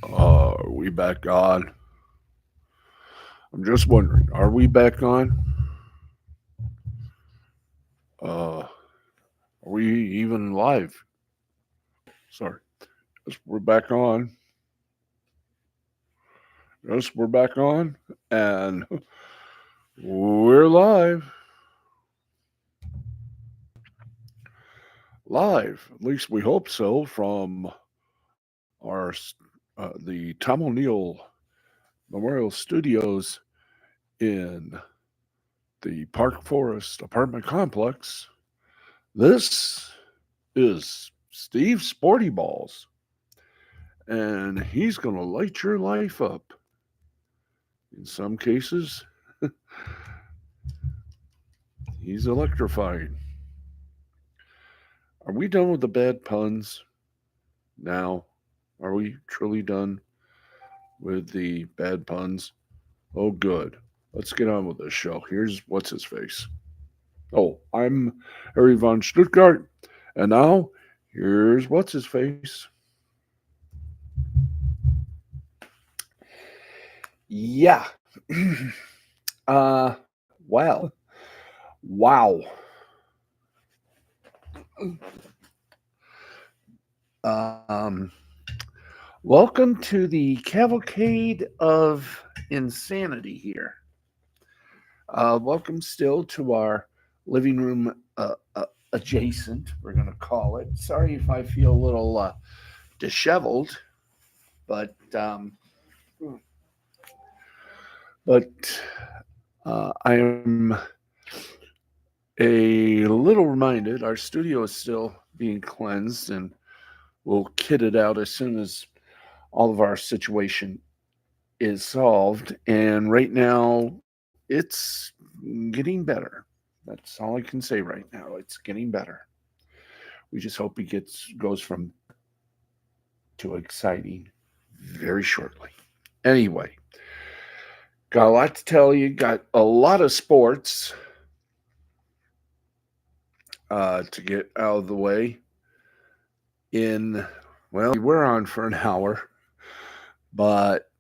Are we back on? I'm just wondering, are we back on? Are we even live? Sorry. Yes, we're back on. Yes, we're back on. And we're live. Live. At least we hope so from the Tom O'Neill Memorial Studios in the Park Forest apartment complex. This is Steve Sporty Balls, and he's going to light your life up. In some cases, he's electrifying. Are we done with the bad puns now? Are we truly done with the bad puns? Oh, good. Let's get on with this show. Here's what's his face. Oh, I'm Harry von Stuttgart, and now here's what's his face. Yeah. Well, wow. Um, Welcome to the cavalcade of insanity here. Welcome still to our living room adjacent, we're going to call it. Sorry if I feel a little disheveled, but but I am a little reminded our studio is still being cleansed, and we'll kit it out as soon as all of our situation is solved. And right now, it's getting better. That's all I can say right now. It's getting better. We just hope it goes from to exciting very shortly. Anyway, got a lot to tell you. Got a lot of sports to get out of the way. In we're on for an hour, but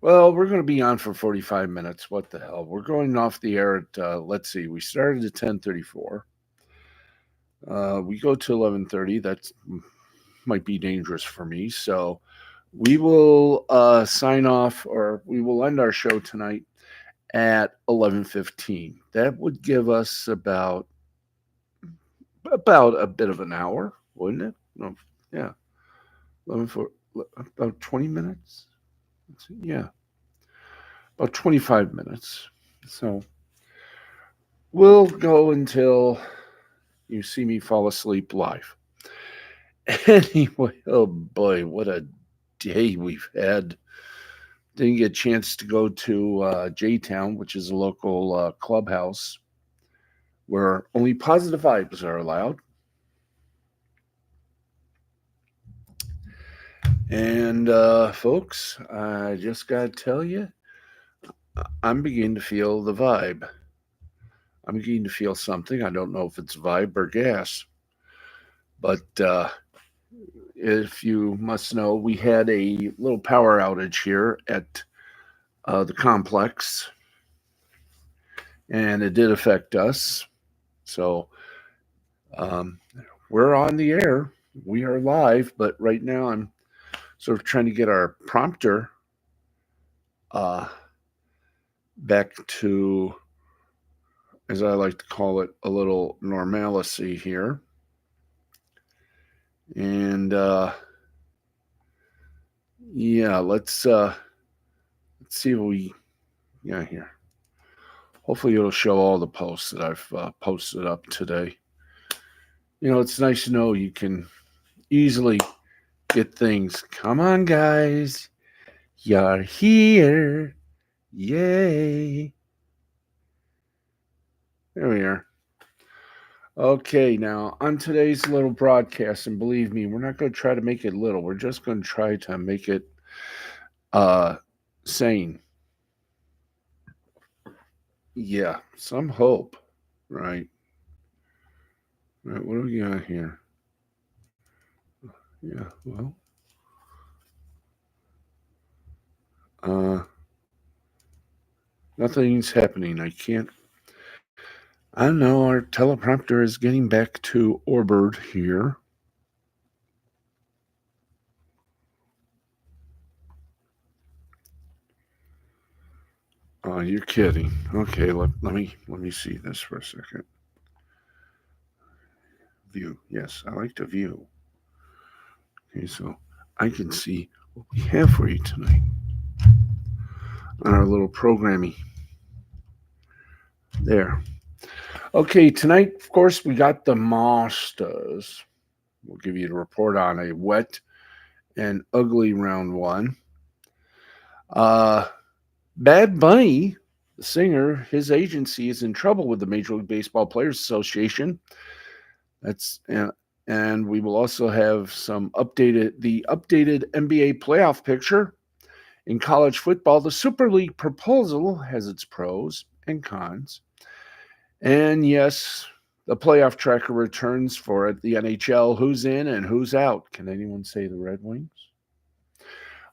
we're going to be on for 45 minutes. What the hell? We're going off the air at let's see. We started at 10:34. We go to 11:30. That might be dangerous for me. So we will sign off, or we will end our show tonight at 11:15. That would give us about a bit of an hour, wouldn't it? No, yeah, 11 for about 20 minutes. Yeah, about 25 minutes. So we'll go until you see me fall asleep live. Anyway, oh boy, what a day we've had. Didn't get a chance to go to J Town, which is a local clubhouse where only positive vibes are allowed. And folks, I just got to tell you, I'm beginning to feel the vibe. I'm beginning to feel something. I don't know if it's vibe or gas, but if you must know, we had a little power outage here at the complex, and it did affect us. So um, we're on the air. We are live, but right now I'm sort of trying to get our prompter uh, back to, as I like to call it, a little normalcy here. And yeah, let's see what we got here. Hopefully, it'll show all the posts that I've posted up today. You know, it's nice to know you can easily get things. Come on, guys. You're here. Yay. There we are. Okay, now on today's little broadcast, and believe me, we're not going to try to make it little. We're just going to try to make it uh, sane. Yeah, some hope, right? Right, what do we got here? Yeah, well. Uh, Nothing's happening. I can't. I don't know. Our teleprompter is getting back to Orberd here. Oh, you're kidding. Okay, let me see this for a second. View. Yes, I like to view. Okay, so I can see what we have for you tonight on our little programming. There. Okay, tonight, of course, we got the Masters. We'll give you a report on a wet and ugly round one. Uh, Bad Bunny, the singer, his agency is in trouble with the Major League Baseball Players Association. That's and we will also have the updated NBA playoff picture in college football. The Super League proposal has its pros and cons. And yes, the playoff tracker returns for it. The NHL, who's in and who's out? Can anyone say the Red Wings?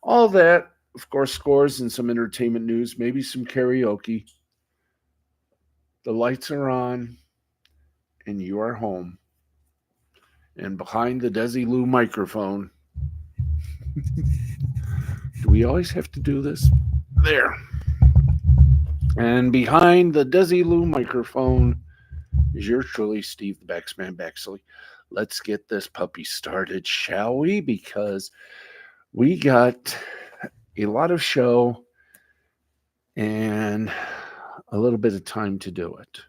All that, of course, scores and some entertainment news, maybe some karaoke. The lights are on, and you are home. And behind the Desilu microphone, do we always have to do this? There. And behind the Desilu microphone is yours truly, Steve the Baxman Baxley. Let's get this puppy started, shall we? Because we got a lot of show and a little bit of time to do it.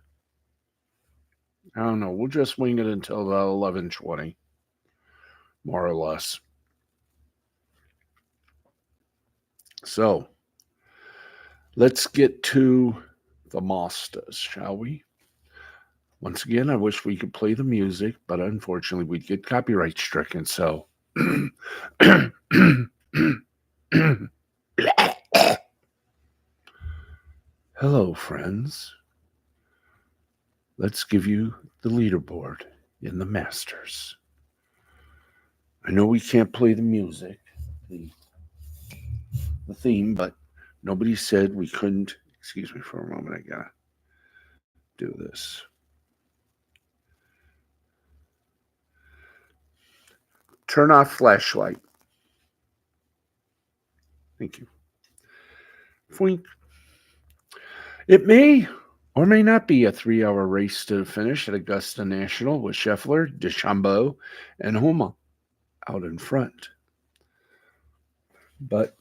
I don't know. We'll just wing it until about 11:20, more or less. So let's get to the Masters, shall we? Once again, I wish we could play the music, but unfortunately, we'd get copyright stricken. So, hello, friends. Let's give you the leaderboard in the Masters. I know we can't play the music, the theme, but nobody said we couldn't. Excuse me for a moment. I gotta do this. Turn off flashlight. Thank you. Foink. It may or may not be a 3-hour race to the finish at Augusta National with Scheffler, DeChambeau, and Homa out in front. But,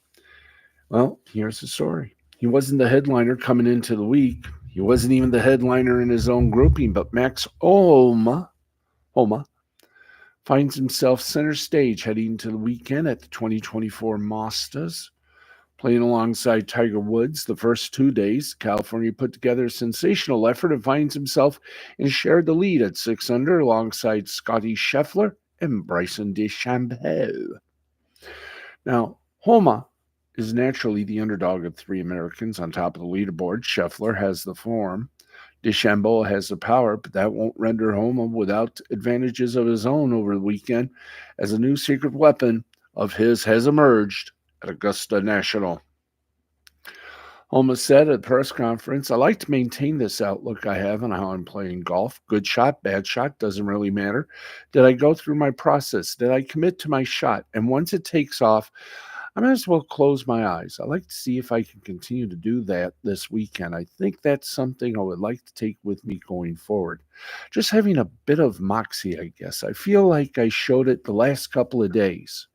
well, here's the story. He wasn't the headliner coming into the week. He wasn't even the headliner in his own grouping, but Max Homa finds himself center stage heading into the weekend at the 2024 Masters. Playing alongside Tiger Woods the first 2 days, California put together a sensational effort and finds himself and shared the lead at 6 under alongside Scotty Scheffler and Bryson DeChambeau. Now, Homa is naturally the underdog of 3 Americans on top of the leaderboard. Scheffler has the form. DeChambeau has the power, but that won't render Homa without advantages of his own over the weekend, as a new secret weapon of his has emerged at Augusta National. Homa said at the press conference, I like to maintain this outlook I have on how I'm playing golf. Good shot, bad shot, doesn't really matter. Did I go through my process? Did I commit to my shot? And once it takes off, I might as well close my eyes. I like to see if I can continue to do that this weekend. I think that's something I would like to take with me going forward. Just having a bit of moxie, I guess. I feel like I showed it the last couple of days,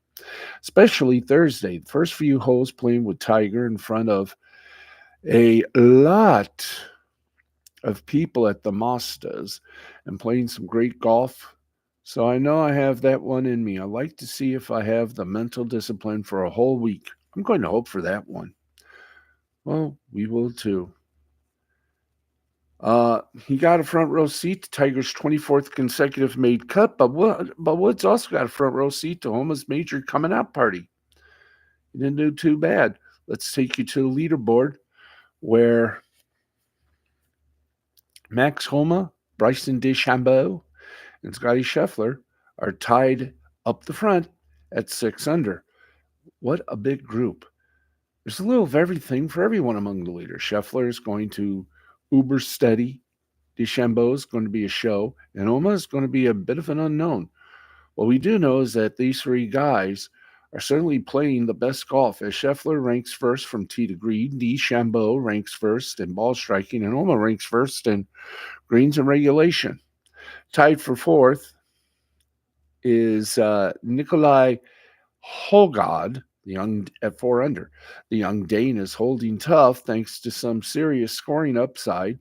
especially Thursday. The first few holes playing with Tiger in front of a lot of people at the Masters and playing some great golf. So I know I have that one in me. I like to see if I have the mental discipline for a whole week. I'm going to hope for that one. Well, we will too. He got a front row seat to Tiger's 24th consecutive made cut, but Woods also got a front row seat to Homa's major coming out party. He didn't do too bad. Let's take you to the leaderboard where Max Homa, Bryson DeChambeau, and Scotty Scheffler are tied up the front at 6 under. What a big group. There's a little of everything for everyone among the leaders. Scheffler is going to uber steady. DeChambeau is going to be a show, and Oma is going to be a bit of an unknown. What we do know is that these three guys are certainly playing the best golf, as Scheffler ranks first from tee to green, DeChambeau ranks first in ball striking, and Oma ranks first in greens and regulation. Tied for fourth is Nikolai Hogod, the young at 4 under. The young Dane is holding tough thanks to some serious scoring upside.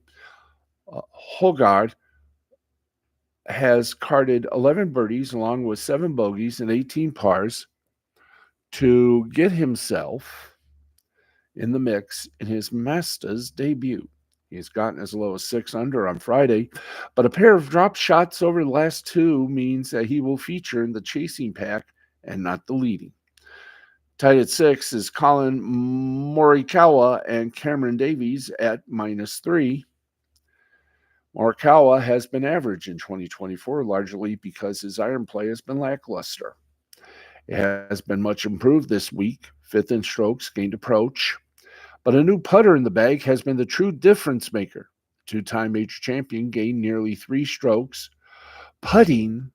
Hogard has carded 11 birdies along with 7 bogeys and 18 pars to get himself in the mix in his Masters debut. He's gotten as low as 6 under on Friday, but a pair of drop shots over the last 2 means that he will feature in the chasing pack and not the leading. Tied at 6 is Colin Morikawa and Cameron Davies at -3. Morikawa has been average in 2024, largely because his iron play has been lackluster. It has been much improved this week, 5th in strokes, gained approach. But a new putter in the bag has been the true difference maker. Two-time major champion gained nearly 3 strokes, putting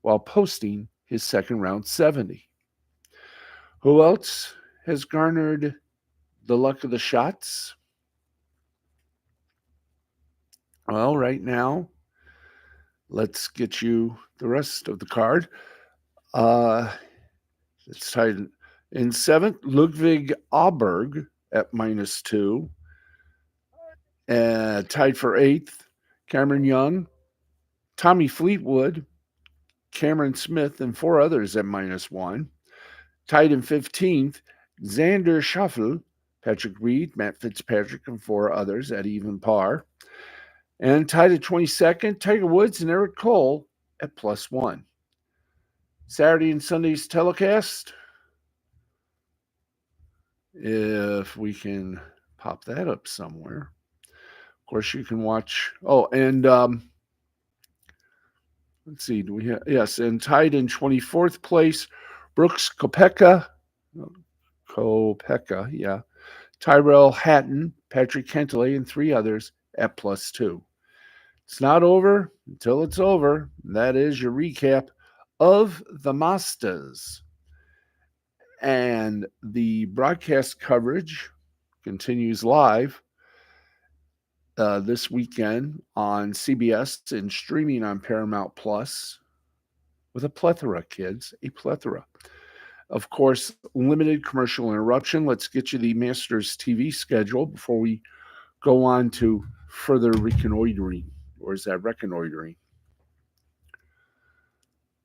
while posting his second round 70. Who else has garnered the luck of the shots? Well, right now, let's get you the rest of the card. It's tied in 7th, Ludwig Auberg at -2. Tied for 8th, Cameron Young, Tommy Fleetwood, Cameron Smith, and 4 others at -1. Tied in 15th, Xander Schauffele, Patrick Reed, Matt Fitzpatrick, and 4 others at even par. And tied at 22nd, Tiger Woods and Eric Cole at +1. Saturday and Sunday's telecast, if we can pop that up somewhere. Of course, you can watch. Oh, and let's see. Do we have? Yes, and tied in 24th place, Brooks Koepka, yeah. Tyrell Hatton, Patrick Cantlay, and 3 others at +2. It's not over until it's over. That is your recap of the Masters. And the broadcast coverage continues live this weekend on CBS and streaming on Paramount Plus with a plethora, kids, a plethora. Of course, limited commercial interruption. Let's get you the Masters TV schedule before we go on to further reconnoitering. Or is that reconnoitering?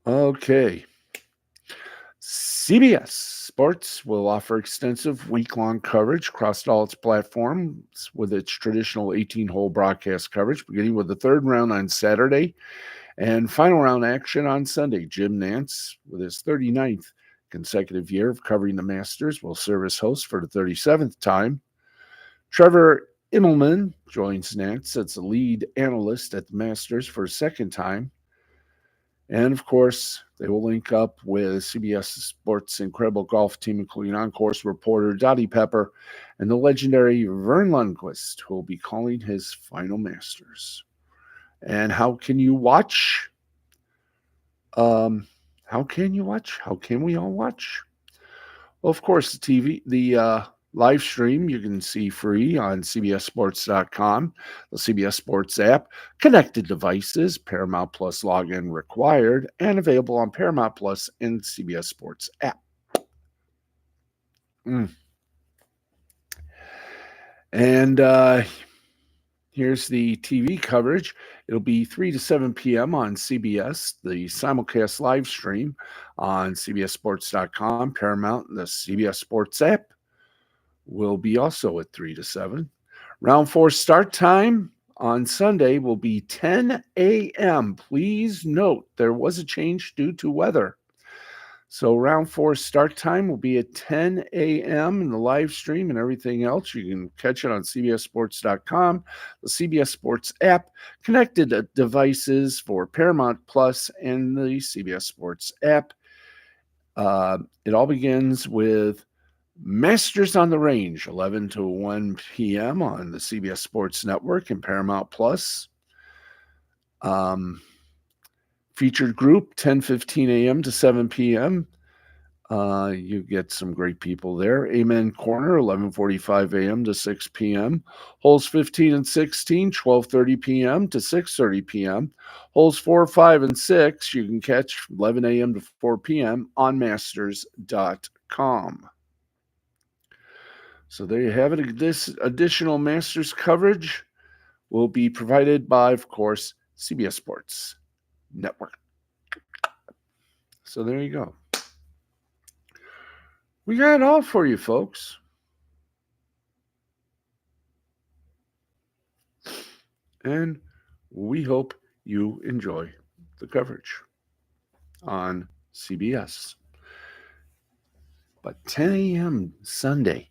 Okay. CBS Sports will offer extensive week-long coverage across all its platforms with its traditional 18-hole broadcast coverage, beginning with the 3rd round on Saturday and final round action on Sunday. Jim Nantz, with his 39th consecutive year of covering the Masters, will serve as host for the 37th time. Trevor Immelman joins Nantz as the lead analyst at the Masters for a 2nd time. And, of course, they will link up with CBS Sports' incredible golf team, including on-course reporter Dottie Pepper and the legendary Vern Lundquist, who will be calling his final Masters. And how can you watch? How can you watch? How can we all watch? Well, of course, the live stream you can see free on CBSSports.com, the CBS Sports app, connected devices, Paramount Plus login required, and available on Paramount Plus and CBS Sports app. And here's the TV coverage. It'll be 3 to 7 p.m. on CBS, the simulcast live stream on CBSSports.com, Paramount, and the CBS Sports app will be also at 3 to 7. Round 4 start time on Sunday will be 10 a.m. Please note there was a change due to weather. So round 4 start time will be at 10 a.m. in the live stream and everything else. You can catch it on CBSSports.com, the CBS Sports app, connected devices for Paramount Plus, and the CBS Sports app. It all begins with Masters on the Range, 11 to 1 p.m. on the CBS Sports Network and Paramount Plus. Featured group, 10:15 a.m. to 7 p.m. You get some great people there. Amen Corner, 11:45 a.m. to 6 p.m. Holes 15 and 16, 12:30 p.m. to 6:30 p.m. Holes 4, 5, and 6, you can catch 11 a.m. to 4 p.m. on Masters.com. So there you have it. This additional Masters coverage will be provided by, of course, CBS Sports Network. So there you go. We got it all for you, folks. And we hope you enjoy the coverage on CBS. But 10 a.m. Sunday,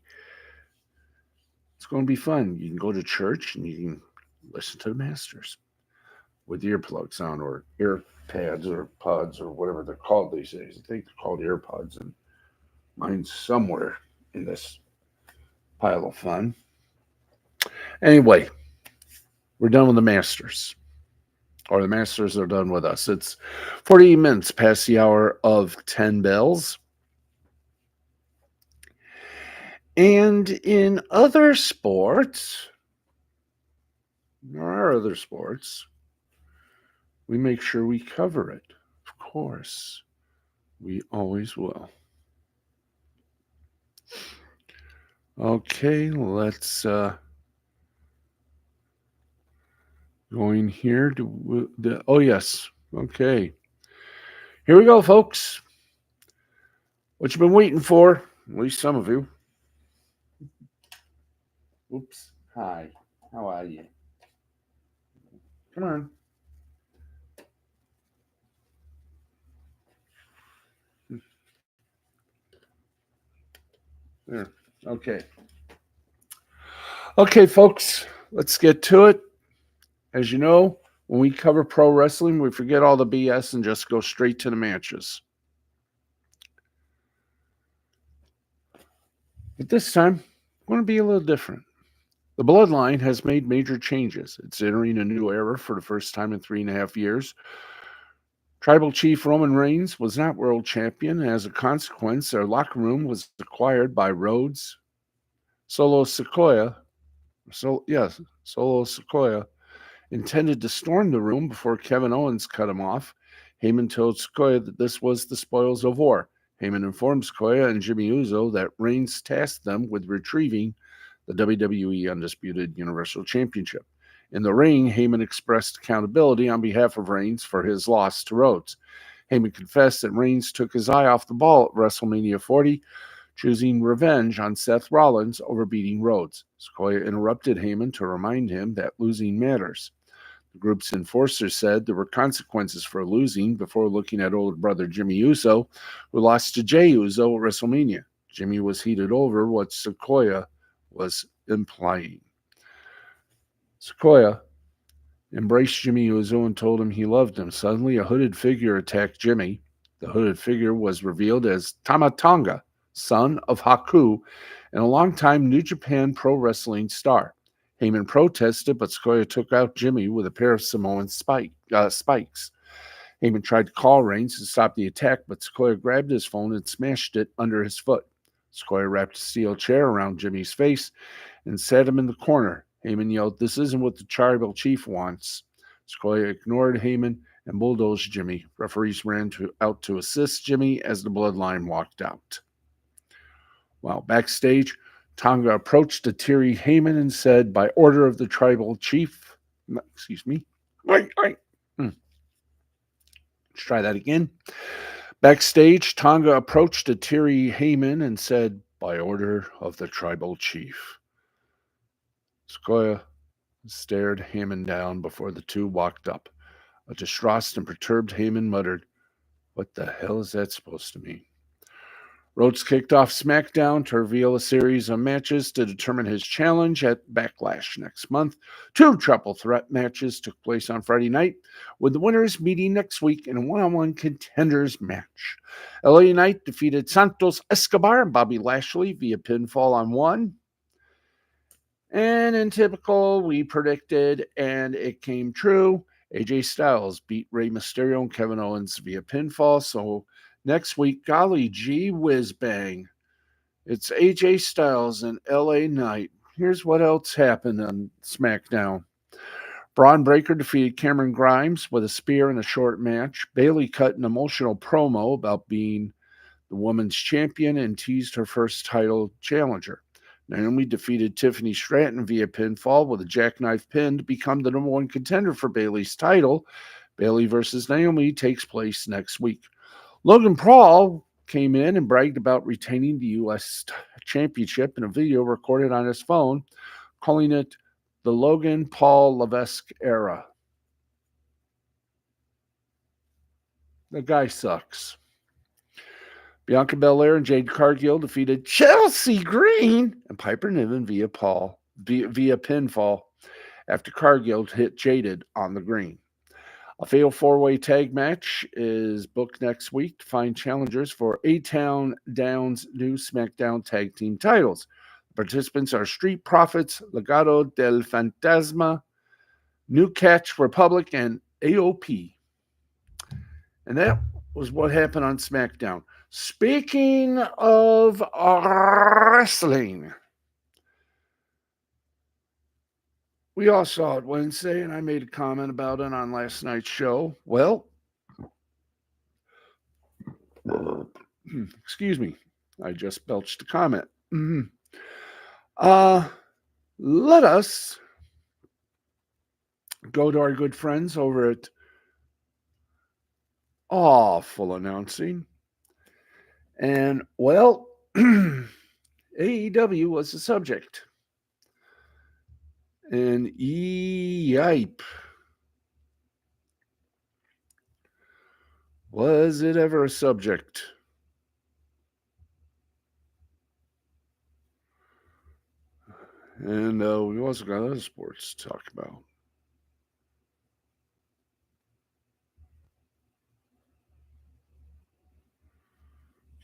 it's going to be fun. You can go to church and you can listen to the Masters with earplugs on or earpads or pods or whatever they're called these days. I think they're called earpods, and mine's somewhere in this pile of fun. Anyway, we're done with the Masters. Or the Masters are done with us. It's 48 minutes past the hour of 10 bells. And in other sports, there are other sports, we make sure we cover it. Of course, we always will. Okay, let's go in here. Oh, yes. Okay. Here we go, folks. What you've been waiting for, at least some of you. Oops. Hi. How are you? Come on. There. Okay. Okay, folks, let's get to it. As you know, when we cover pro wrestling, we forget all the BS and just go straight to the matches. But this time, it's going to be a little different. The Bloodline has made major changes. It's entering a new era for the first time in 3.5 years. Tribal Chief Roman Reigns was not world champion. As a consequence, their locker room was acquired by Rhodes, Solo Sikoa, intended to storm the room before Kevin Owens cut him off. Heyman told Sikoa that this was the spoils of war. Heyman informed Sikoa and Jimmy Uso that Reigns tasked them with retrieving the WWE Undisputed Universal Championship. In the ring, Heyman expressed accountability on behalf of Reigns for his loss to Rhodes. Heyman confessed that Reigns took his eye off the ball at WrestleMania 40, choosing revenge on Seth Rollins over beating Rhodes. Sikoa interrupted Heyman to remind him that losing matters. The group's enforcer said there were consequences for losing before looking at older brother Jimmy Uso, who lost to Jey Uso at WrestleMania. Jimmy was heated over what Sikoa was implying. Sikoa embraced Jimmy Uso and told him he loved him. Suddenly, a hooded figure attacked Jimmy. The hooded figure was revealed as Tama Tonga, son of Haku, and a longtime New Japan Pro Wrestling star. Heyman protested, but Sikoa took out Jimmy with a pair of Samoan spikes. Heyman tried to call Reigns to stop the attack, but Sikoa grabbed his phone and smashed it under his foot. Sikoa wrapped a steel chair around Jimmy's face and sat him in the corner. Heyman yelled, "This isn't what the tribal chief wants." Sikoa ignored Heyman and bulldozed Jimmy. Referees ran out to assist Jimmy as the Bloodline walked out. While backstage, Tonga approached Atiri Heyman and said, by order of the tribal chief, Let's try that again. Backstage, Tonga approached Atiri Heyman and said, by order of the tribal chief. Sikoa stared Heyman down before the two walked up. A distraught and perturbed Heyman muttered, "What the hell is that supposed to mean?" Rhodes kicked off SmackDown to reveal a series of matches to determine his challenge at Backlash next month. 2 triple threat matches took place on Friday night, with the winners meeting next week in a one-on-one contenders match. LA Knight defeated Santos Escobar and Bobby Lashley via pinfall on 1. And in typical, we predicted, and it came true. AJ Styles beat Rey Mysterio and Kevin Owens via pinfall. So next week, golly gee whiz bang, it's AJ Styles and LA Knight. Here's what else happened on SmackDown. Braun Breaker defeated Cameron Grimes with a spear in a short match. Bayley cut an emotional promo about being the women's champion and teased her first title challenger. Naomi defeated Tiffany Stratton via pinfall with a jackknife pin to become the number 1 contender for Bayley's title. Bayley versus Naomi takes place next week. Logan Paul came in and bragged about retaining the U.S. Championship in a video recorded on his phone, calling it the Logan Paul Levesque era. The guy sucks. Bianca Belair and Jade Cargill defeated Chelsea Green and Piper Niven via pinfall after Cargill hit Jaded on the green. A fatal 4-way tag match is booked next week to find challengers for A-Town Down's new SmackDown tag team titles. Participants are Street Profits, Legado del Fantasma, New Catch Republic, and AOP. And that was what happened on SmackDown. Speaking of wrestling, we all saw it Wednesday, and I made a comment about it on last night's show. Well, excuse me, I just belched a comment. Let us go to our good friends over at Awful Announcing. And, well, AEW was the subject. And yipe. Was it ever a subject? And we also got other sports to talk about.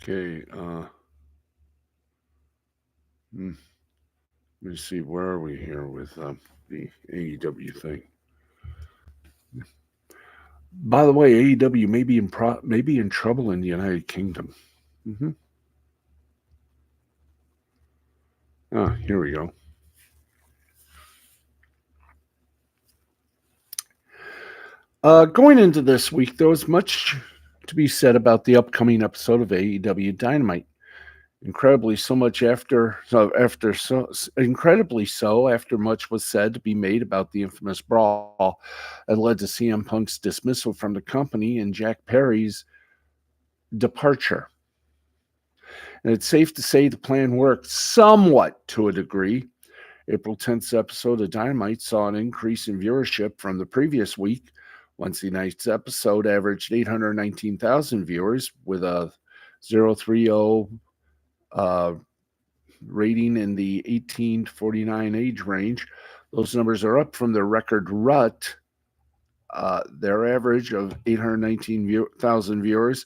Okay. Let me see. Where are we here with the AEW thing? By the way, AEW may be in trouble in the United Kingdom. Here we go. Going into this week, there was much to be said about the upcoming episode of AEW Dynamite. Incredibly so after much was said to be made about the infamous brawl that led to CM Punk's dismissal from the company and Jack Perry's departure. And it's safe to say the plan worked somewhat to a degree. April 10th's episode of Dynamite saw an increase in viewership from the previous week. Wednesday night's episode averaged 819,000 viewers with a 030 rating in the 18 to 49 age range. Those numbers are up from their record rut. Their average of 819,000 viewers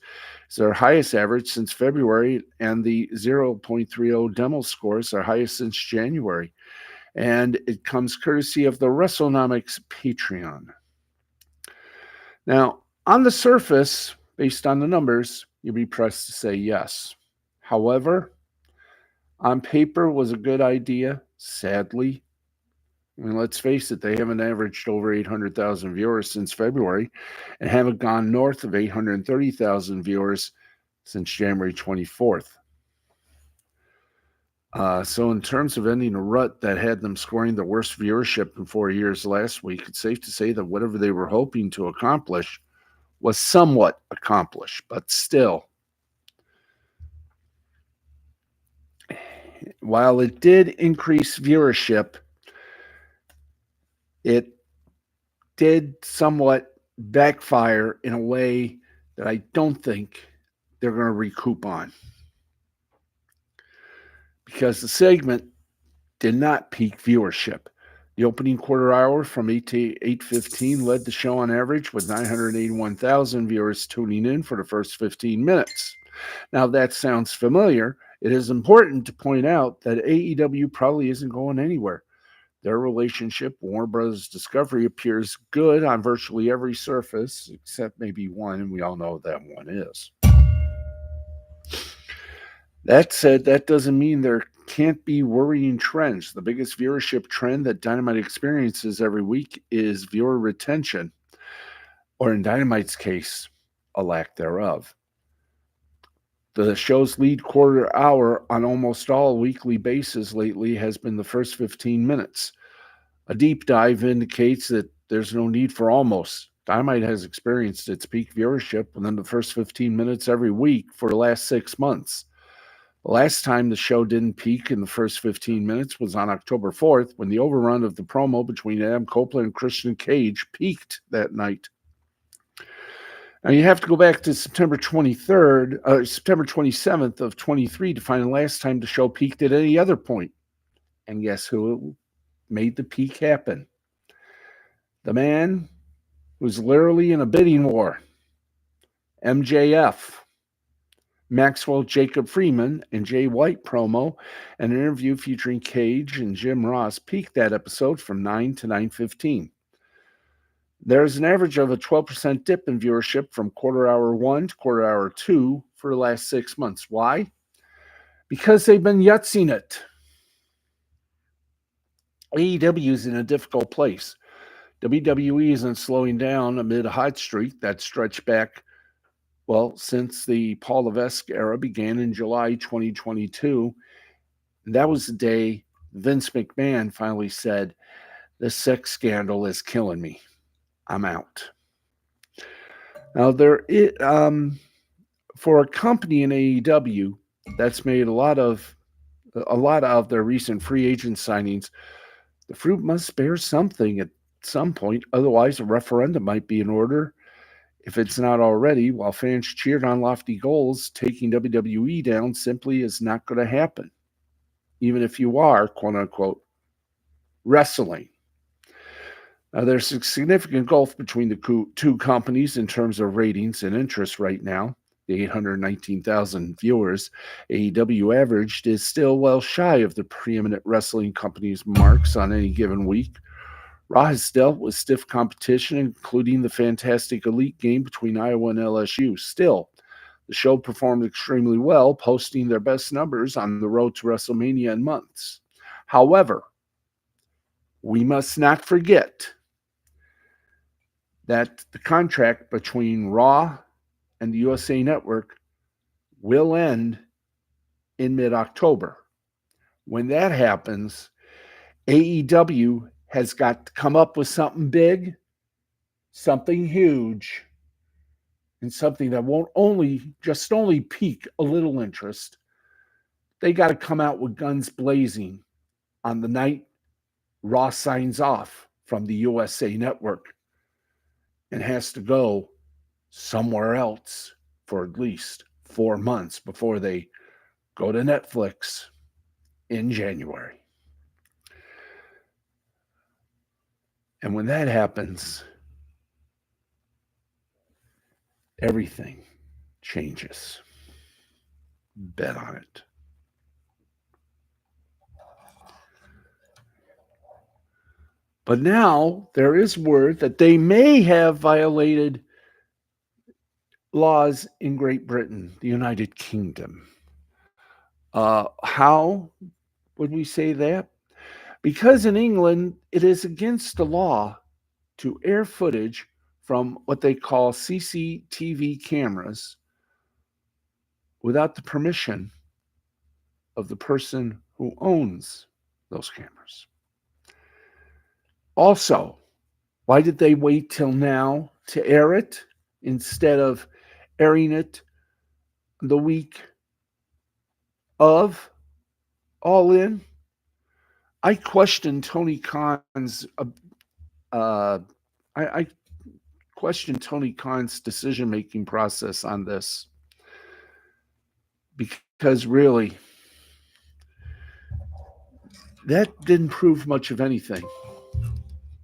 is their highest average since February, and the 0.30 demo score is their highest since January. And it comes courtesy of the WrestleNomics Patreon. Now, on the surface, based on the numbers, you'd be pressed to say yes. However, on paper was a good idea. Sadly, I mean, let's face it, they haven't averaged over 800,000 viewers since February and haven't gone north of 830,000 viewers since January 24th. So in terms of ending a rut that had them scoring the worst viewership in 4 years last week, it's safe to say that whatever they were hoping to accomplish was somewhat accomplished, but still. While it did increase viewership, it did somewhat backfire in a way that I don't think they're going to recoup on. because the segment did not peak viewership. The opening quarter hour from 8 to 8:15 led the show on average with 981,000 viewers tuning in for the first 15 minutes. Now, if that sounds familiar, it is important to point out that AEW probably isn't going anywhere. Their relationship, Warner Brothers Discovery, appears good on virtually every surface, except maybe one, and we all know what that one is. That said, that doesn't mean there can't be worrying trends. The biggest viewership trend that Dynamite experiences every week is viewer retention, or in Dynamite's case, a lack thereof. The show's lead quarter hour on almost all weekly basis lately has been the first 15 minutes. A deep dive indicates that there's no need for almost. Dynamite has experienced its peak viewership within the first 15 minutes every week for the last 6 months. The last time the show didn't peak in the first 15 minutes was on October 4th, when the overrun of the promo between Adam Copeland and Christian Cage peaked that night. Now, you have to go back to September 27th of 23 to find the last time the show peaked at any other point. And guess who made the peak happen? The man who's literally in a bidding war, MJF. Maxwell Jacob Freeman and Jay White promo and an interview featuring Cage and Jim Ross peaked that episode from 9 to 9:15. There's an average of a 12% dip in viewership from quarter hour 1 to quarter hour 2 for the last 6 months. Why? Because they've been yutzing it. AEW is in a difficult place. WWE isn't slowing down amid a hot streak that stretched back, since the Paul Levesque era began in July 2022. That was the day Vince McMahon finally said, "The sex scandal is killing me. I'm out." Now, for a company in AEW that's made a lot of their recent free agent signings, the fruit must bear something at some point. Otherwise, a referendum might be in order. If it's not already, while fans cheered on lofty goals, taking WWE down simply is not going to happen, even if you are, quote unquote, wrestling. Now, there's a significant gulf between the two companies in terms of ratings and interest right now. The 819,000 viewers AEW averaged is still well shy of the preeminent wrestling company's marks on any given week. Raw has dealt with stiff competition, including the fantastic elite game between Iowa and LSU. Still, the show performed extremely well, posting their best numbers on the road to WrestleMania in months. However, we must not forget that the contract between Raw and the USA Network will end in mid-October. When that happens, AEW has got to come up with something big, something huge, and something that won't only pique a little interest. They got to come out with guns blazing on the night Raw signs off from the USA Network and has to go somewhere else for at least 4 months before they go to Netflix in January. And when that happens, everything changes. Bet on it. But now there is word that they may have violated laws in Great Britain, the United Kingdom. How would we say that? Because in England, it is against the law to air footage from what they call CCTV cameras without the permission of the person who owns those cameras. Also, why did they wait till now to air it instead of airing it the week of All In? I question Tony Khan's I question Tony Khan's decision-making process on this, because really, that didn't prove much of anything.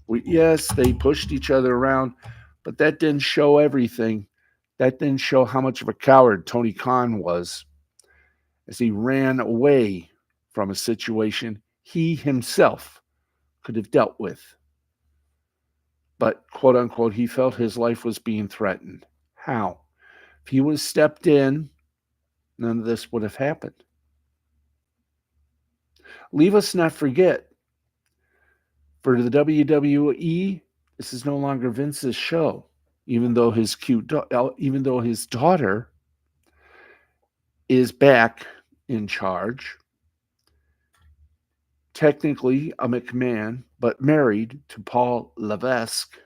Yes, they pushed each other around, but that didn't show everything. That didn't show how much of a coward Tony Khan was as he ran away from a situation he himself could have dealt with. But, quote unquote, he felt his life was being threatened. How? If he would have stepped in, none of this would have happened. Leave us not forget, for the WWE, this is no longer Vince's show. Even though even though his daughter is back in charge, technically a McMahon, but married to Paul Levesque.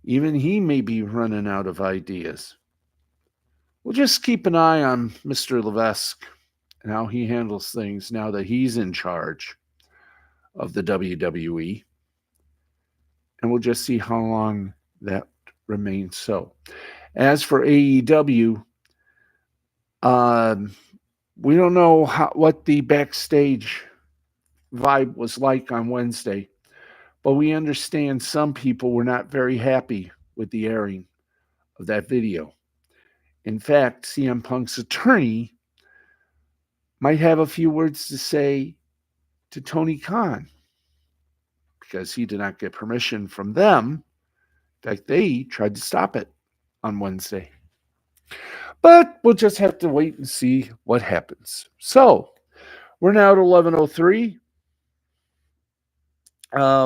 Even he may be running out of ideas. We'll just keep an eye on Mr. Levesque and how he handles things now that he's in charge of the WWE. And we'll just see how long that remains so. As for AEW, we don't know what the backstage vibe was like on Wednesday, but we understand some people were not very happy with the airing of that video. In fact, CM Punk's attorney might have a few words to say to Tony Khan because he did not get permission from them. In fact, they tried to stop it on Wednesday. But we'll just have to wait and see what happens. So we're now at 11:03.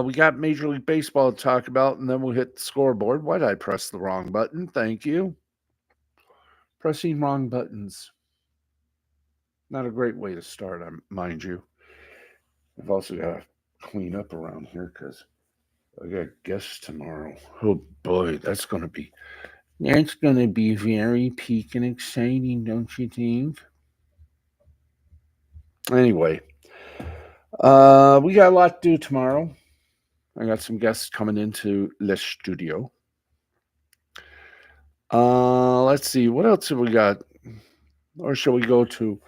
We got Major League Baseball to talk about, and then we'll hit the scoreboard. Why did I press the wrong button? Thank you. Pressing wrong buttons. Not a great way to start, mind you. I've also got to clean up around here because I got guests tomorrow. Oh boy, that's going to be very peak and exciting, don't you think? Anyway, we got a lot to do tomorrow. I got some guests coming into the studio. Let's see, what else have we got? Or shall we go to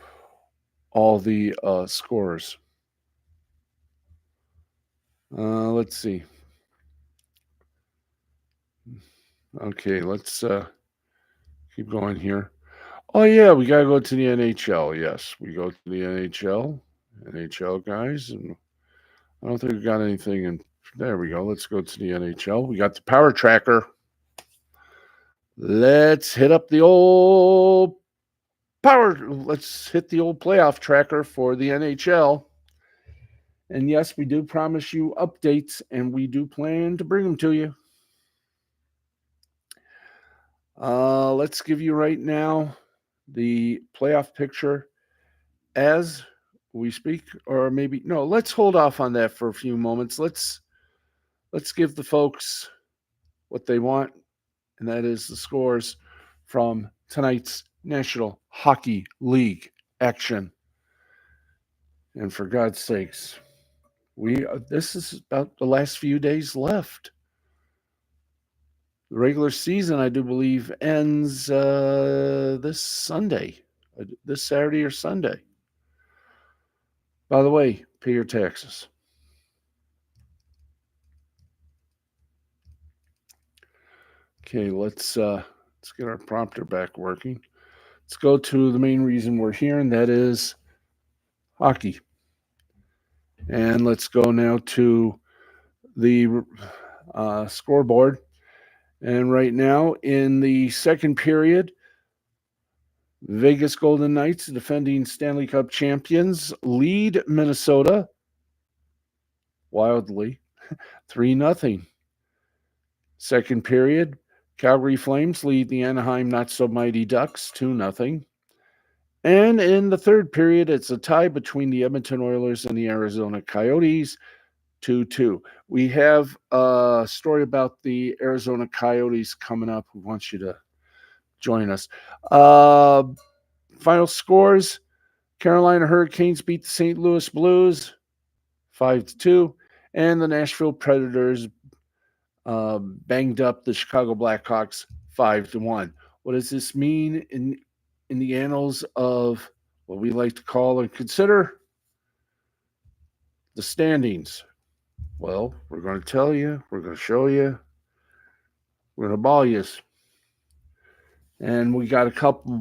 all the scores? Let's see. Okay, let's keep going here. Oh yeah, we gotta go to the NHL. Yes, we go to the NHL guys, and I don't think we got anything in. There we go. Let's go to the NHL. We got the power tracker. Let's hit up the old power. Let's hit the old playoff tracker for the NHL. And yes, we do promise you updates, and we do plan to bring them to you. Let's give you right now the playoff picture as we speak, or maybe no. Let's hold off on that for a few moments. Let's give the folks what they want, and that is the scores from tonight's National Hockey League action. And for God's sakes, this is about the last few days left. The regular season, I do believe, ends this Sunday, this Saturday or Sunday. By the way, pay your taxes. Okay, let's get our prompter back working. Let's go to the main reason we're here, and that is hockey. And let's go now to the scoreboard. And right now, in the second period, Vegas Golden Knights, defending Stanley Cup champions, lead Minnesota wildly 3-0. Second period, Calgary Flames lead the Anaheim Not-So-Mighty Ducks 2-0. And in the third period, it's a tie between the Edmonton Oilers and the Arizona Coyotes, 2-2. We have a story about the Arizona Coyotes coming up. Who wants you to join us? Final scores: Carolina Hurricanes beat the St. Louis Blues 5-2, and the Nashville Predators banged up the Chicago Blackhawks 5-1. What does this mean in the annals of what we like to call and consider the standings. Well, we're going to tell you, we're going to show you, we're going to ball you. And we got a couple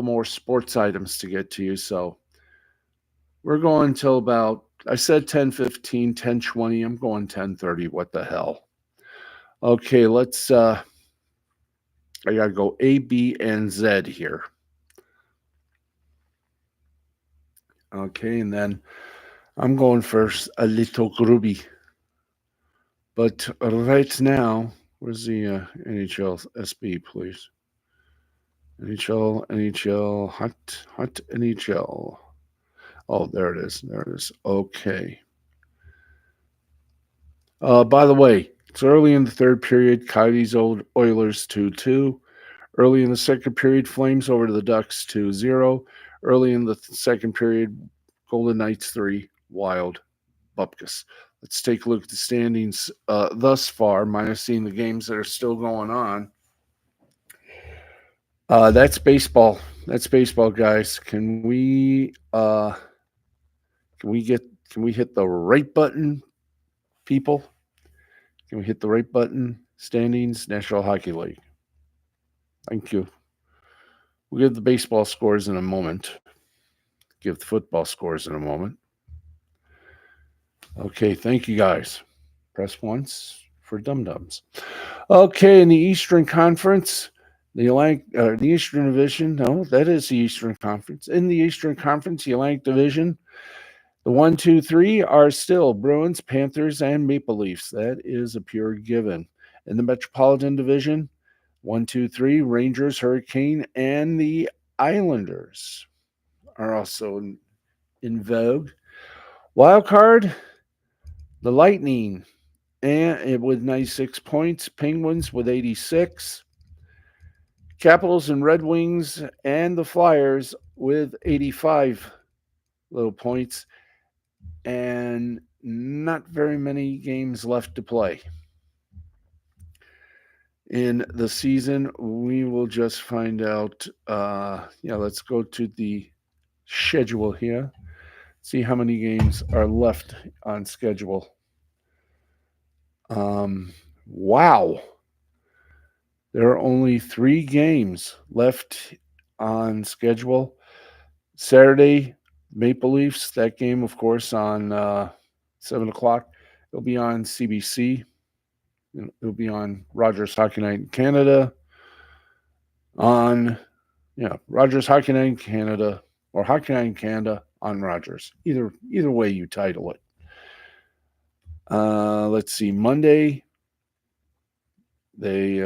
more sports items to get to you. So we're going till about, I said 10:15, 10:20. I'm going 10:30. What the hell? Okay, let's I gotta go A, B, and Z here. Okay, and then I'm going first, a little groovy. But right now, where's the NHL SB, please? NHL, hot NHL. Oh, there it is. There it is. Okay. By the way, it's early in the third period. Coyotes Oilers 2-2. Early in the second period, Flames over to the Ducks 2-0. Early in the second period, Golden Knights 3, Wild Bupkis. Let's take a look at the standings thus far, minus seeing the games that are still going on. That's baseball. That's baseball, guys. Can we hit the right button, people? Can we hit the right button? Standings, National Hockey League. Thank you. We'll give the baseball scores in a moment. Give the football scores in a moment. Okay, thank you guys. Press once for dum-dums. Okay, in the Eastern Conference, the Eastern Division, no, that is the Eastern Conference. In the Eastern Conference, the Atlantic Division, the 1, 2, 3 are still Bruins, Panthers, and Maple Leafs. That is a pure given. In the Metropolitan Division, 1, 2, 3, Rangers, Hurricane, and the Islanders are also in vogue. Wild card, the Lightning, and with 96 points, Penguins with 86, Capitals and Red Wings, and the Flyers with 85 little points, and not very many games left to play. In the season, we will just find out. Let's go to the schedule here. See how many games are left on schedule. Wow. There are only 3 games left on schedule. Saturday, Maple Leafs. That game, of course, on 7 o'clock. It'll be on CBC. It'll be on Rogers Hockey Night in Canada. Rogers Hockey Night in Canada or Hockey Night in Canada on Rogers. Either way you title it. Let's see. Monday, they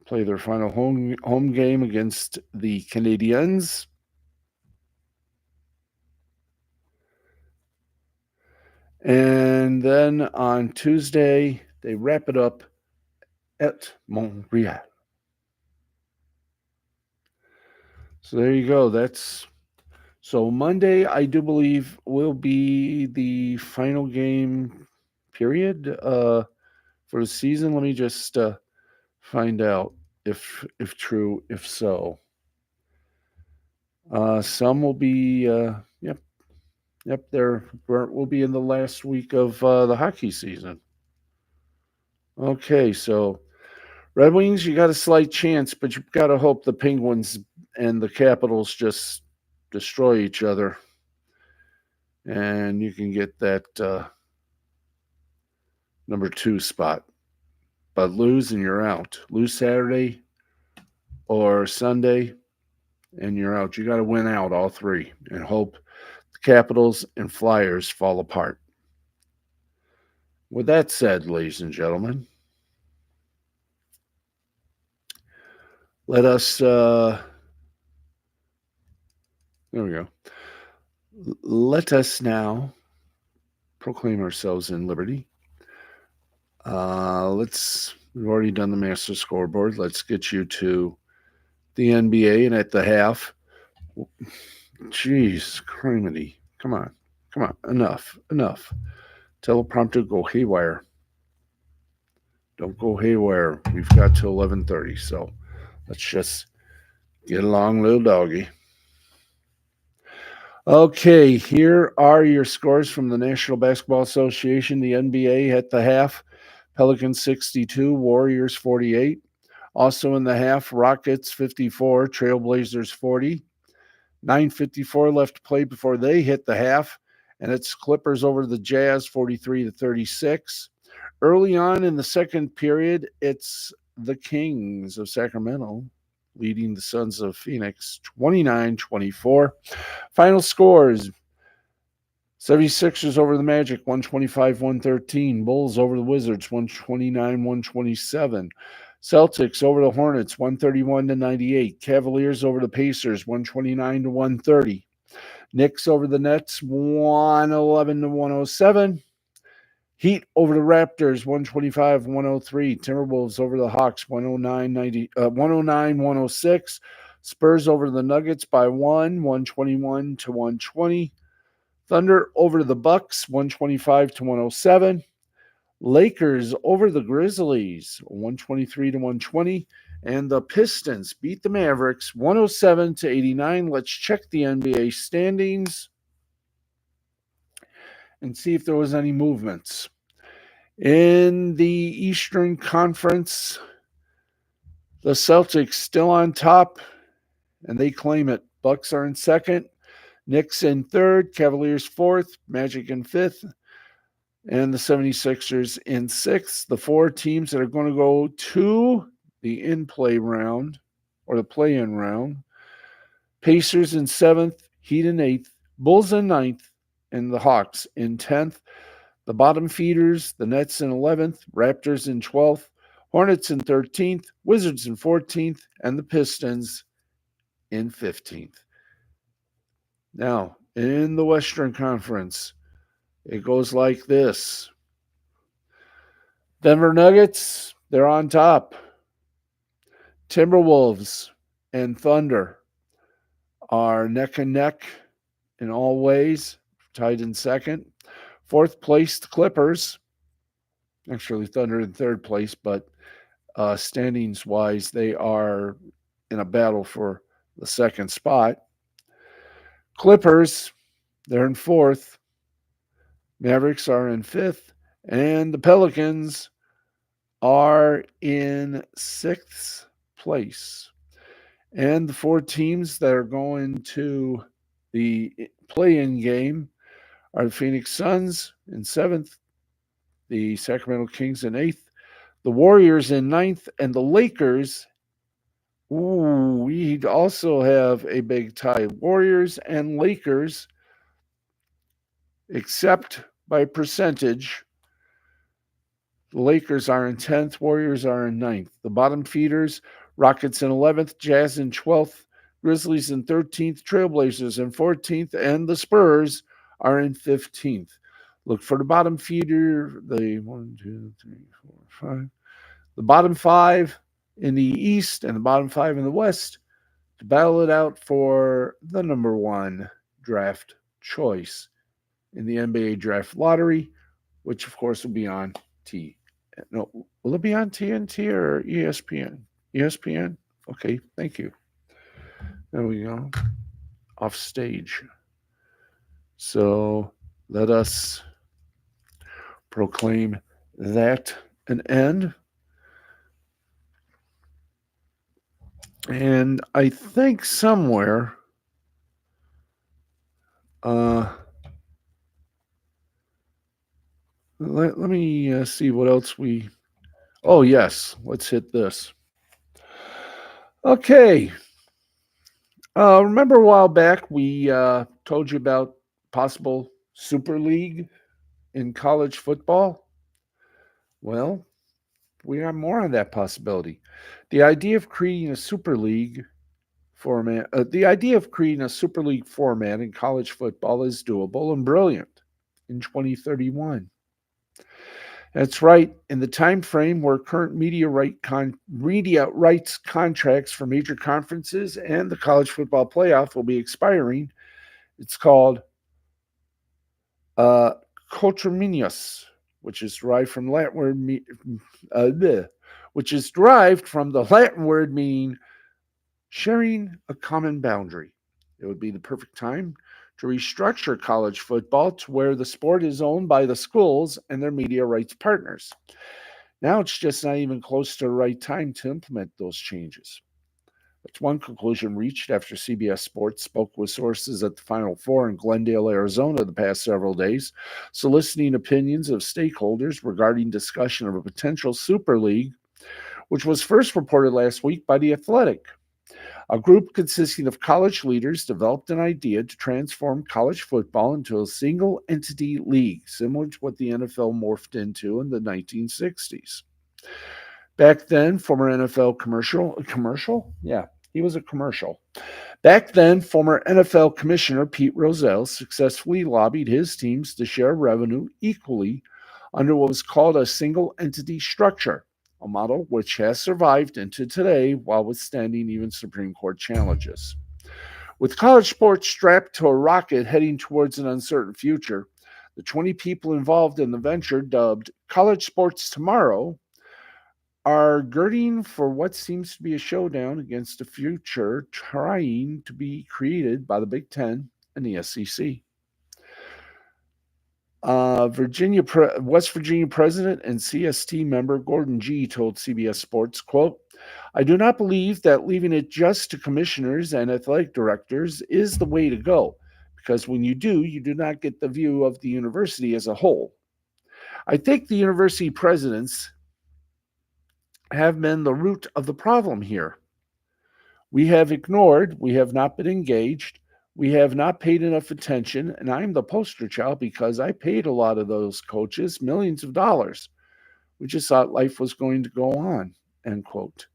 play their final home game against the Canadiens. And then on Tuesday, they wrap it up at Montreal. So there you go. So Monday, I do believe, will be the final game period for the season. Let me just find out if true, if so. Some will be, there will be in the last week of the hockey season. Okay, so Red Wings, you got a slight chance, but you've got to hope the Penguins and the Capitals just destroy each other, and you can get that number 2 spot. But lose and you're out. Lose Saturday or Sunday, and you're out. You got to win out all 3 and hope the Capitals and Flyers fall apart. With that said, ladies and gentlemen, let us, there we go. Let us now proclaim ourselves in liberty. We've already done the master scoreboard. Let's get you to the NBA, and at the half, jeez, criminy. Come on. Enough. Teleprompter, go haywire. Don't go haywire. We've got to 11:30, so let's just get along, little doggy. Okay, here are your scores from the National Basketball Association. The NBA at the half, Pelicans 62, Warriors 48. Also in the half, Rockets 54, Trailblazers 40. 9:54 left to play before they hit the half, and it's Clippers over the Jazz 43-36. Early on in the second period, it's the Kings of Sacramento leading the Suns of Phoenix 29-24. Final scores: 76ers over the Magic 125-113. Bulls over the Wizards 129-127. Celtics over the Hornets 131-98. Cavaliers over the Pacers 129-130. Knicks over the Nets 111-107. Heat over the Raptors 125-103. Timberwolves over the Hawks 109-106. Spurs over the Nuggets by 121-120. Thunder over the Bucks 125-107. Lakers over the Grizzlies 123-120. And the Pistons beat the Mavericks 107-89. Let's check the NBA standings and see if there was any movements. In the Eastern Conference, the Celtics still on top, and they claim it. Bucks are in second, Knicks in third, Cavaliers fourth, Magic in fifth, and the 76ers in sixth. The four teams that are going to go to the in-play round or the play-in round: Pacers in seventh, Heat in eighth, Bulls in ninth, and the Hawks in 10th. The bottom feeders, the Nets in 11th, Raptors in 12th, Hornets in 13th, Wizards in 14th, and the Pistons in 15th. Now, in the Western Conference, it goes like this. Denver Nuggets, they're on top. Timberwolves and Thunder are neck and neck in all ways, tied in second. Fourth place, the Clippers. Actually, Thunder in third place, but standings-wise, they are in a battle for the second spot. Clippers, they're in fourth. Mavericks are in fifth. And the Pelicans are in sixth place. And the four teams that are going to the play-in game are the Phoenix Suns in seventh, the Sacramento Kings in eighth, the Warriors in ninth, and the Lakers. We also have a big tie. Warriors and Lakers, except by percentage, the Lakers are in 10th, Warriors are in 9th. The bottom feeders, Rockets in 11th, Jazz in 12th, Grizzlies in 13th, Trailblazers in 14th, and the Spurs are in 15th. Look for the bottom feeder, the 1, 2, 3, 4, 5. The bottom five in the East and the bottom five in the West to battle it out for the number one draft choice in the NBA draft lottery, which of course will be on No, will it be on TNT or ESPN? ESPN? Okay, thank you. There we go. Off stage. So let us proclaim that an end. And I think somewhere, let me see what else we. Oh, yes, let's hit this. Okay. Remember a while back we told you about possible Super League in college football? Well, we have more on that possibility. The idea of creating a Super League format in college football is doable and brilliant in 2031. That's right. In the time frame where current media rights contracts for major conferences and the college football playoff will be expiring, it's called coterminous, which is derived from the Latin word meaning sharing a common boundary. It would be the perfect time to restructure college football to where the sport is owned by the schools and their media rights partners. Now it's just not even close to the right time to implement those changes. That's one conclusion reached after CBS Sports spoke with sources at the Final Four in Glendale, Arizona the past several days, soliciting opinions of stakeholders regarding discussion of a potential Super League, which was first reported last week by The Athletic. A group consisting of college leaders developed an idea to transform college football into a single entity league, similar to what the NFL morphed into in the 1960s. Back then, former NFL commercial? Yeah, he was a commercial. Back then, former NFL Commissioner Pete Rozelle successfully lobbied his teams to share revenue equally under what was called a single entity structure, a model which has survived into today while withstanding even Supreme Court challenges. With college sports strapped to a rocket heading towards an uncertain future, the 20 people involved in the venture, dubbed College Sports Tomorrow, are girding for what seems to be a showdown against a future trying to be created by the Big Ten and the SEC. West Virginia president and CST member Gordon G. told CBS Sports, quote, "I do not believe that leaving it just to commissioners and athletic directors is the way to go, because when you do not get the view of the university as a whole. I think the university presidents have been the root of the problem here. We have ignored, we have not been engaged, we have not paid enough attention, and I'm the poster child because I paid a lot of those coaches millions of dollars. We just thought life was going to go on," end quote.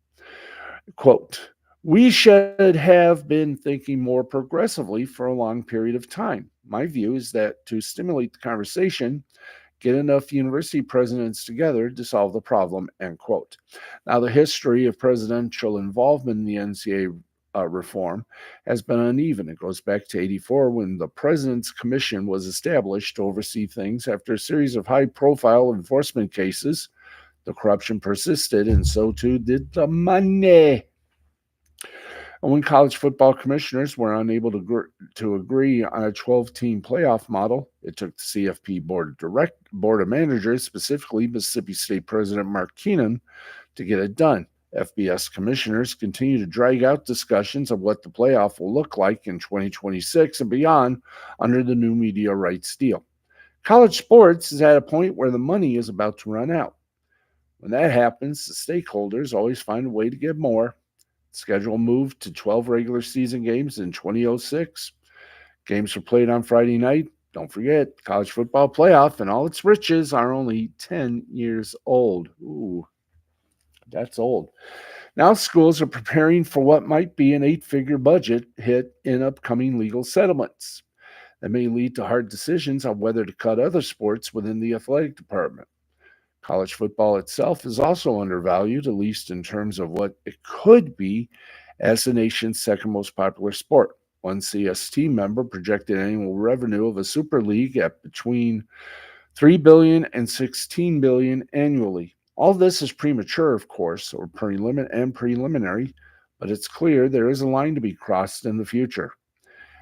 Quote, "We should have been thinking more progressively for a long period of time. My view is that to stimulate the conversation, get enough university presidents together to solve the problem," end quote. Now, the history of presidential involvement in the NCAA reform has been uneven. It goes back to 84 when the President's Commission was established to oversee things after a series of high-profile enforcement cases. The corruption persisted, and so too did the money. And when college football commissioners were unable to agree on a 12-team playoff model, it took the CFP board of managers, specifically Mississippi State President Mark Keenan, to get it done. FBS commissioners continue to drag out discussions of what the playoff will look like in 2026 and beyond under the new media rights deal. College sports is at a point where the money is about to run out. When that happens, the stakeholders always find a way to get more. Schedule moved to 12 regular season games in 2006. Games were played on Friday night. Don't forget, college football playoff and all its riches are only 10 years old. Ooh, that's old. Now schools are preparing for what might be an 8-figure budget hit in upcoming legal settlements that may lead to hard decisions on whether to cut other sports within the athletic department. College football itself is also undervalued, at least in terms of what it could be as the nation's second most popular sport. One CST member projected annual revenue of a super league at between $3 billion and $16 billion annually. All this is premature, of course, or preliminary, but it's clear there is a line to be crossed in the future.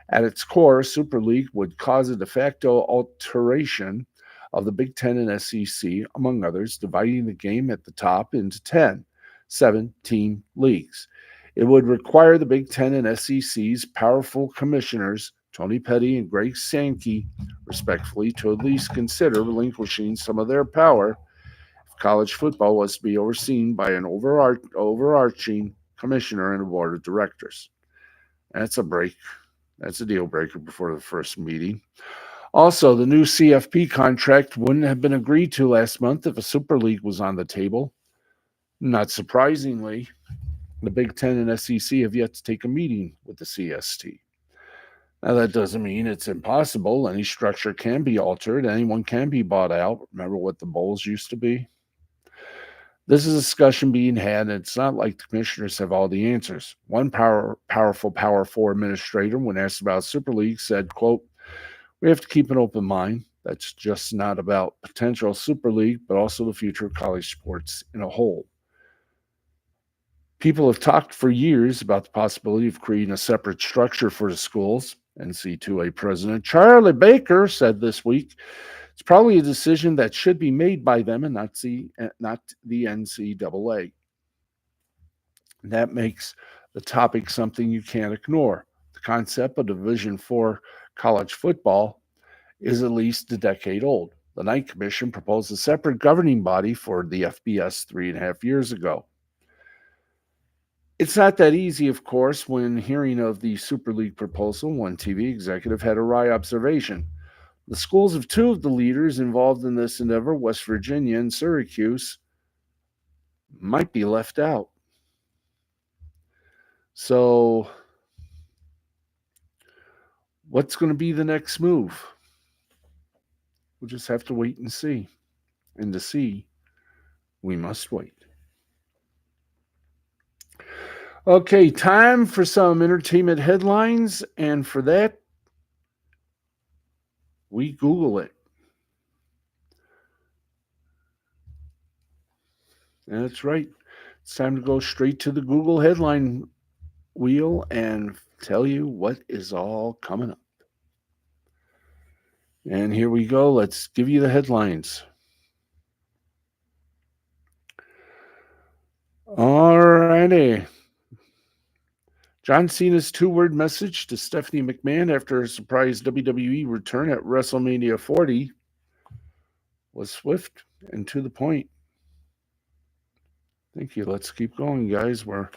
At its core, Super League would cause a de facto alteration of the Big Ten and SEC, among others, dividing the game at the top into 10 7-team leagues. It would require the Big Ten and SEC's powerful commissioners, Tony Petty and Greg Sankey, respectfully, to at least consider relinquishing some of their power if college football was to be overseen by an overarching commissioner and a board of directors. That's a break. That's a deal breaker before the first meeting. Also, the new CFP contract wouldn't have been agreed to last month if a Super League was on the table. Not surprisingly, the Big Ten and SEC have yet to take a meeting with the CST. Now, that doesn't mean it's impossible. Any structure can be altered. Anyone can be bought out. Remember what the bowls used to be? This is a discussion being had, and it's not like the commissioners have all the answers. One powerful Power 4 administrator, when asked about Super League, said, quote, "We have to keep an open mind. That's just not about potential Super League, but also the future of college sports in a whole. People have talked for years about the possibility of creating a separate structure for the schools. NC2A President Charlie Baker said this week it's probably a decision that should be made by them and not the NCAA. That makes the topic something you can't ignore. The concept of Division IV college football is at least a decade old. The Knight Commission proposed a separate governing body for the FBS 3.5 years ago. It's not that easy, of course. When hearing of the Super League proposal, one TV executive had a wry observation. The schools of two of the leaders involved in this endeavor, West Virginia and Syracuse, might be left out. So, what's going to be the next move? We'll just have to wait and see. And to see, we must wait. Okay, time for some entertainment headlines. And for that, we Google it. That's right. It's time to go straight to the Google headline wheel and tell you what is all coming up. And here we go. Let's give you the headlines. Alrighty. John Cena's two-word message to Stephanie McMahon after her surprise WWE return at WrestleMania 40 was swift and to the point. Thank you. Let's keep going, guys. We're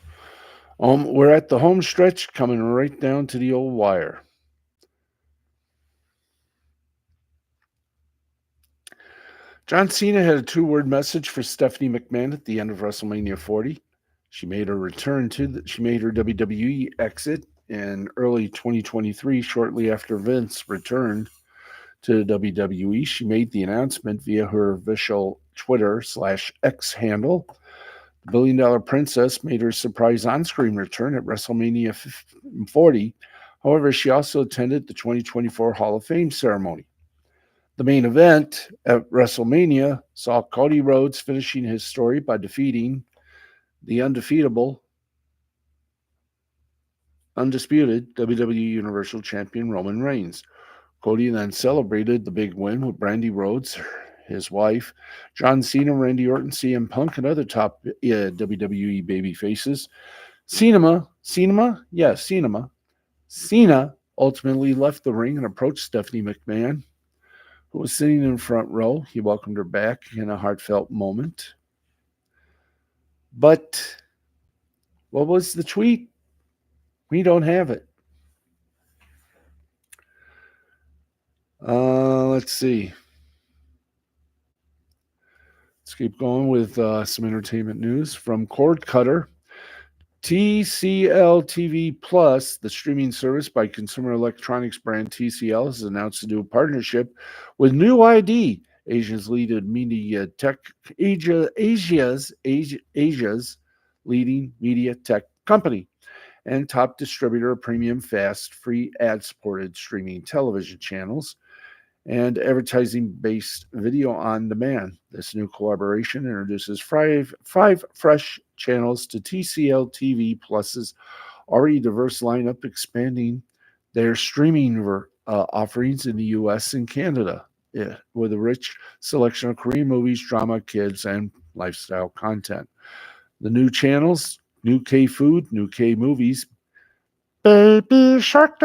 at the home stretch, coming right down to the old wire. John Cena had a two-word message for Stephanie McMahon at the end of WrestleMania 40. She made her WWE exit in early 2023, shortly after Vince returned to WWE. She made the announcement via her official Twitter/X handle. The $1 billion princess made her surprise on-screen return at WrestleMania 40. However, she also attended the 2024 Hall of Fame ceremony. The main event at WrestleMania saw Cody Rhodes finishing his story by defeating the undisputed WWE Universal Champion Roman Reigns. Cody then celebrated the big win with Brandy Rhodes, his wife, John Cena, Randy Orton, CM Punk, and other top WWE baby faces. Cena ultimately left the ring and approached Stephanie McMahon, who was sitting in the front row. He welcomed her back in a heartfelt moment. But what was the tweet? We don't have it. Let's see. Let's keep going with some entertainment news from Cord Cutter. TCL TV Plus, the streaming service by consumer electronics brand TCL, has announced a new partnership with New ID, Asia's leading leading media tech company and top distributor of premium, fast, free ad-supported streaming television channels and advertising-based video on demand. This new collaboration introduces five fresh channels to TCL TV Plus's already diverse lineup, expanding their streaming offerings in the U.S. and Canada, with a rich selection of Korean movies, drama, kids, and lifestyle content. The new channels: New K Food, New K Movies, Baby Shark,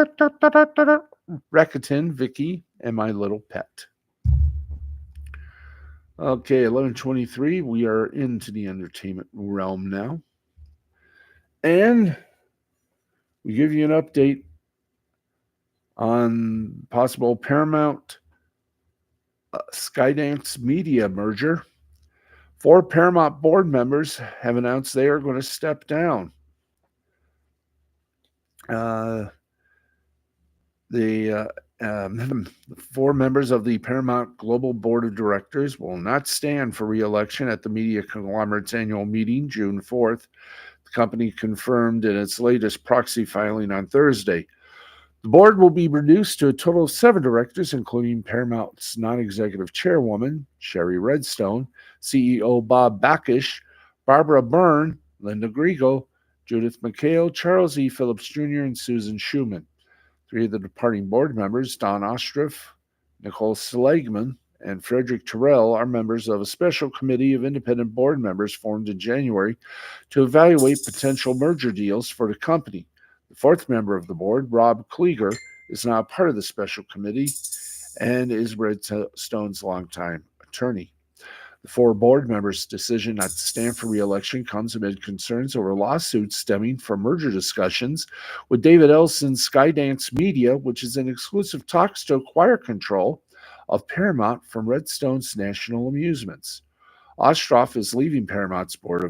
Rakuten, Vicky, and My Little Pet. Okay, 11:23. We are into the entertainment realm now. And we give you an update on possible Paramount Skydance Media merger. 4 Paramount board members have announced they are going to step down. The 4 members of the Paramount Global Board of Directors will not stand for re-election at the media conglomerate's annual meeting, June 4th. The company confirmed in its latest proxy filing on Thursday. The board will be reduced to a total of 7 directors, including Paramount's non-executive chairwoman, Sherry Redstone, CEO Bob Bakish, Barbara Byrne, Linda Griego, Judith McHale, Charles E. Phillips Jr., and Susan Schumann. Three of the departing board members, Don Ostroff, Nicole Seligman, and Frederick Terrell, are members of a special committee of independent board members formed in January to evaluate potential merger deals for the company. The fourth member of the board, Rob Klieger, is now part of the special committee and is Redstone's longtime attorney. The four board members' decision not to stand for re-election comes amid concerns over lawsuits stemming from merger discussions with David Ellison's Skydance Media, which is an exclusive talks to acquire control of Paramount from Redstone's National Amusements. Ostroff is leaving Paramount's board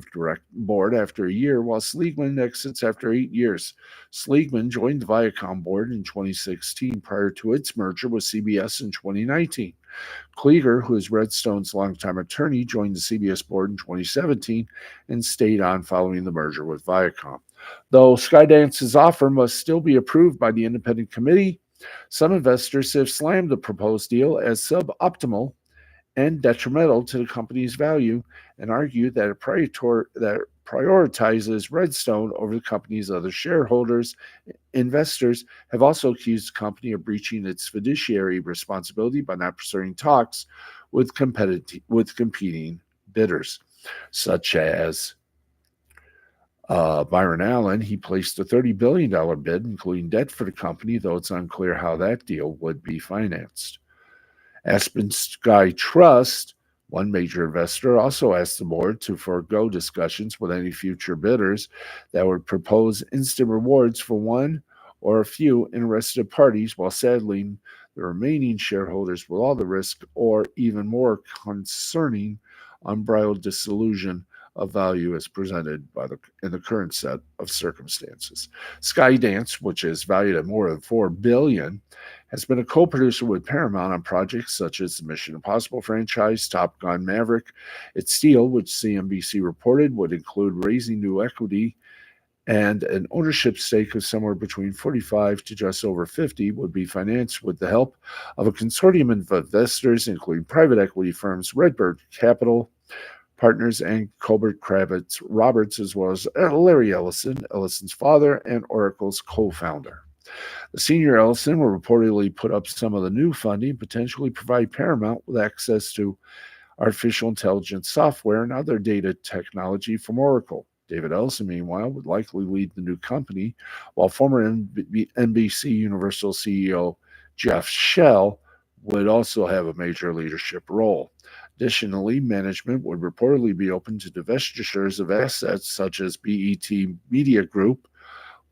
after a year, while Seligman exits after 8 years. Seligman joined the Viacom board in 2016 prior to its merger with CBS in 2019. Klieger, who is Redstone's longtime attorney, joined the CBS board in 2017 and stayed on following the merger with Viacom. Though Skydance's offer must still be approved by the independent committee, some investors have slammed the proposed deal as suboptimal and detrimental to the company's value and argue that it prioritizes Redstone over the company's other shareholders. Investors have also accused the company of breaching its fiduciary responsibility by not pursuing talks with competing bidders, such as Byron Allen. He placed a $30 billion bid, including debt for the company, though it's unclear how that deal would be financed. Aspen Sky Trust, one major investor, also asked the board to forego discussions with any future bidders that would propose instant rewards for one or a few interested parties while saddling the remaining shareholders with all the risk or, even more concerning, unbridled disillusion of value as presented in the current set of circumstances. Skydance, which is valued at more than $4 billion, has been a co-producer with Paramount on projects such as the Mission Impossible franchise, Top Gun Maverick. Its deal, which CNBC reported, would include raising new equity and an ownership stake of somewhere between 45 to just over 50, would be financed with the help of a consortium of investors, including private equity firms Redbird Capital Partners and Colbert Kravitz Roberts, as well as Larry Ellison, Ellison's father and Oracle's co-founder. The senior Ellison will reportedly put up some of the new funding, potentially provide Paramount with access to artificial intelligence software and other data technology from Oracle. David Ellison, meanwhile, would likely lead the new company, while former NBC Universal CEO Jeff Shell would also have a major leadership role. Additionally, management would reportedly be open to divestitures of assets such as BET Media Group.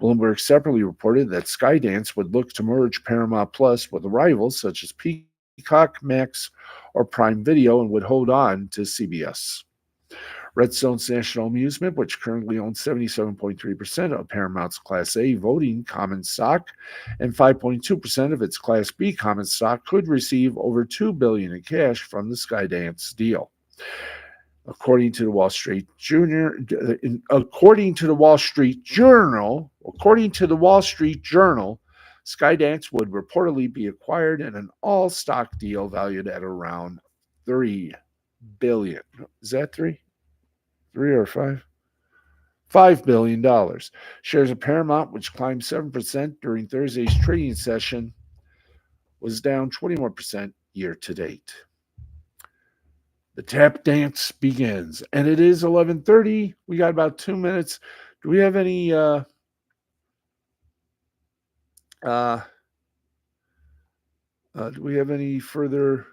Bloomberg separately reported that Skydance would look to merge Paramount Plus with rivals such as Peacock, Max, or Prime Video and would hold on to CBS. Redstone's National Amusement, which currently owns 77.3% of Paramount's Class A voting common stock and 5.2% of its Class B common stock, could receive over $2 billion in cash from the Skydance deal. According to the Wall Street Journal, Skydance would reportedly be acquired in an all-stock deal valued at around $3 billion. Is that three? 3 or 5? $5 billion. Shares of Paramount, which climbed 7% during Thursday's trading session, was down 21% year to date. The tap dance begins, and it is 11:30. We got about 2 minutes. Do we have any further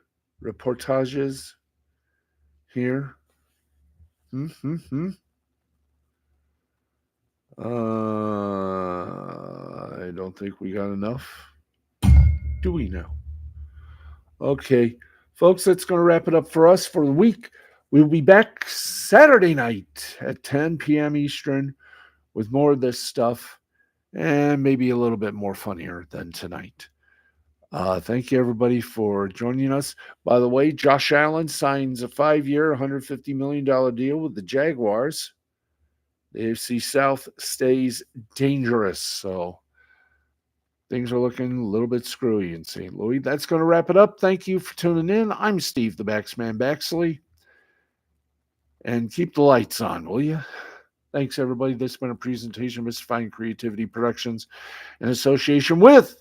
reportages here? I don't think we got enough. Do we now? Okay, folks, that's going to wrap it up for us for the week. We'll be back Saturday night at 10 p.m. Eastern with more of this stuff and maybe a little bit more funnier than tonight. Thank you, everybody, for joining us. By the way, Josh Allen signs a 5-year, $150 million deal with the Jaguars. The AFC South stays dangerous, so things are looking a little bit screwy in St. Louis. That's going to wrap it up. Thank you for tuning in. I'm Steve the Baxman Baxley. And keep the lights on, will you? Thanks, everybody. This has been a presentation of Mr. Fine Creativity Productions in association with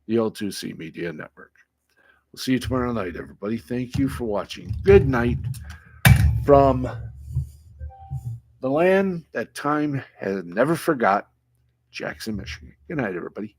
the L2C Media Network. We'll see you tomorrow night, everybody. Thank you for watching. Good night from the land that time has never forgot, Jackson, Michigan. Good night, everybody.